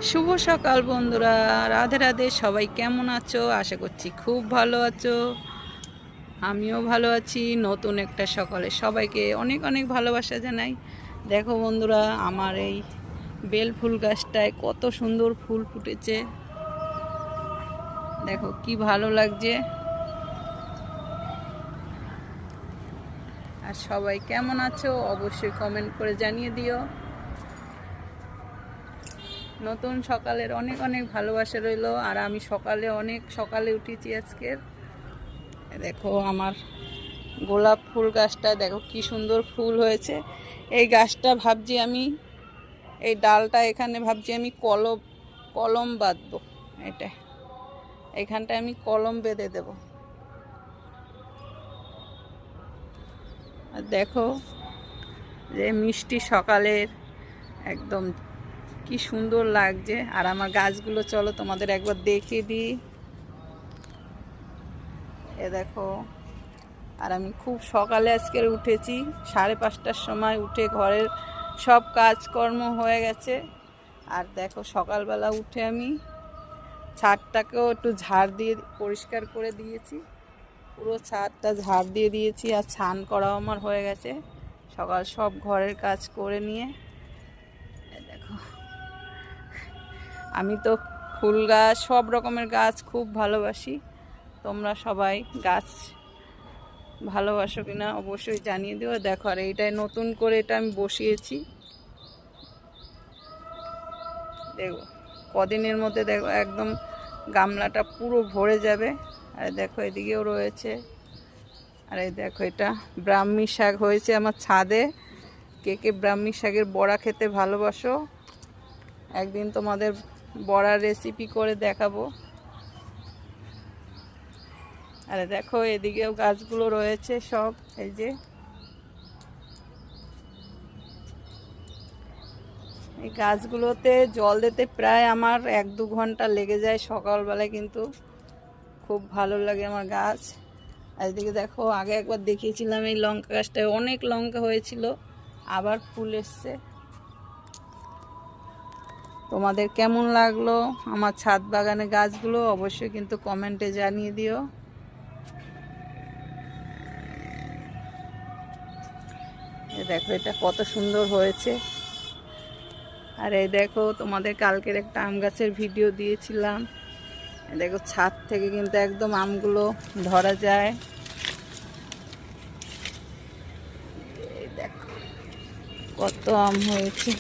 শুভ সকাল বন্ধুরা, রাধে রাধে। সবাই কেমন আছো? আশা করছি খুব ভালো আছো। আমিও ভালো আছি। নতুন একটা সকালে সবাইকে অনেক অনেক ভালোবাসা জানাই। দেখো বন্ধুরা, আমার এই বেল ফুল গাছটায় কত সুন্দর ফুল ফুটেছে। দেখো কি ভালো লাগছে। আর সবাই কেমন আছো অবশ্যই কমেন্ট করে জানিয়ে দিও। নতুন সকালের অনেক অনেক ভালোবাসা রইল। আর আমি অনেক সকালে উঠেছি আজকের। দেখো আমার গোলাপ ফুল গাছটা, দেখো কি সুন্দর ফুল হয়েছে। এই গাছটা ভাবছি আমি, এই ডালটা এখানে ভাবছি আমি কলম বাঁধবো। এটা এখানটায় আমি কলম বেঁধে দেব। আর দেখো যে মিষ্টি সকালের একদম কি সুন্দর লাগছে। আর আমার গাছগুলো চলো তোমাদের একবার দেখিয়ে দিই। এ দেখো, আর আমি খুব সকালে আজকের উঠেছি, 5:30টার সময় উঠে ঘরের সব কাজকর্ম হয়ে গেছে। আর দেখো সকালবেলা উঠে আমি ছাদটাকেও একটু ঝাড় দিয়ে পরিষ্কার করে দিয়েছি। পুরো ছাদটা ঝাড় দিয়ে দিয়েছি। আর স্নান করাও আমার হয়ে গেছে সকাল সব ঘরের কাজ করে নিয়ে। দেখো আমি তো ফুল গাছ, সব রকমের গাছ খুব ভালোবাসি। তোমরা সবাই গাছ ভালোবাসো কিনা অবশ্যই জানিয়ে দিও। দেখো আর এইটাই নতুন করে এটা আমি বসিয়েছি। দেখো কদিনের মধ্যে দেখো একদম গামলাটা পুরো ভরে যাবে। আর দেখো এদিকেও রয়েছে। আর এই দেখো এটা ব্রাহ্মী শাক হয়েছে আমার ছাদে। কে কে ব্রাহ্মী শাকের বড়া খেতে ভালোবাসো, একদিন তোমাদের বড়ার রেসিপি করে দেখাবো। আরে দেখো এদিকেও গাছগুলো রয়েছে সব। এই যে এই গাছগুলোতে জল দিতে প্রায় আমার 1-2 ঘন্টা লেগে যায় সকালবেলায়, কিন্তু খুব ভালো লাগে আমার গাছ। আর এদিকে দেখো আগে একবার দেখিয়েছিলাম এই লঙ্কা গাছটায় অনেক লঙ্কা হয়েছিল, আবার ফুল এসছে। তোমাদের কেমন লাগলো আমার ছাদ বাগানে গাছগুলো অবশ্যই কিন্তু কমেন্টে জানিয়ে দিও। দেখো এটা কত সুন্দর হয়েছে। আর এই দেখো তোমাদের কালকের একটা আম গাছের ভিডিও দিয়েছিলাম। দেখো ছাদ থেকে কিন্তু একদম আমগুলো ধরা যায়। এই দেখো কত আম হয়েছে।